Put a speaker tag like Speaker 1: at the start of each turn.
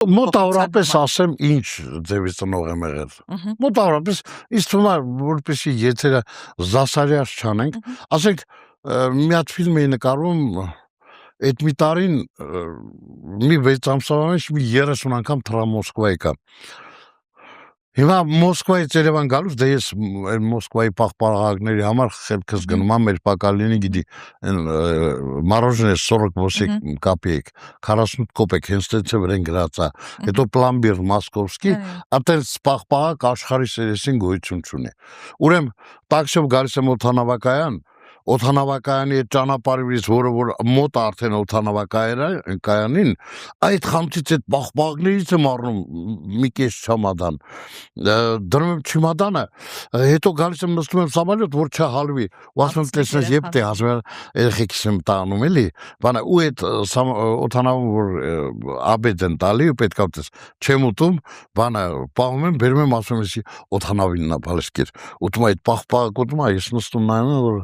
Speaker 1: Մոտավորապես ասեմ ինչ ձևի ծնող եմ եղել։ Մոտավորապես ինձ թվում է որպեսզի եթերը զասարյաց չանենք, ասենք մի հատ ֆիլմ էի նկարում այդ մի տարին մի 6 ամսվա մեջ մի 30 անգամ թռա Մոսկվայի կա։ Հիմա Մոսկվայից Երևան գալուց դե ես այն Մոսկվայի պաղպաղակների համար խելքս գնում եմ մեր Պակալինի գիտի մороженое 48 կոպեկ 48 կոպեկ հենց դե վրան գրած է հետո պլամբիր մոսկովսկի այդտեղ պաղպաղակ աշխարհի սերեսին գոյություն չունի ուրեմն տաքսիով գալիս եմ օդանավակայան օդանավակայանի այդ ճանապարհից որը որ մոտ արդեն օդանավակայանին այդ խամցից այդ պաղպաղակներից եմ առնում մի կես չամադան դրում եմ չիմադանը հետո գալիս եմ նստում եմ սամալյոտ որ չհալվի ու ասում եմ տեսնես երբ դե ասում երեխեքիս եմ տանում էլի բանը ու այդ օդանավում որ աբեդ են տալի ու պետք է ուտես չեմ ուտում բանը պահում եմ բերում եմ ասում եմ օդանավին նա բալեսկիր ուտում այդ պաղպաղակ ուտում ես նստում նայում որ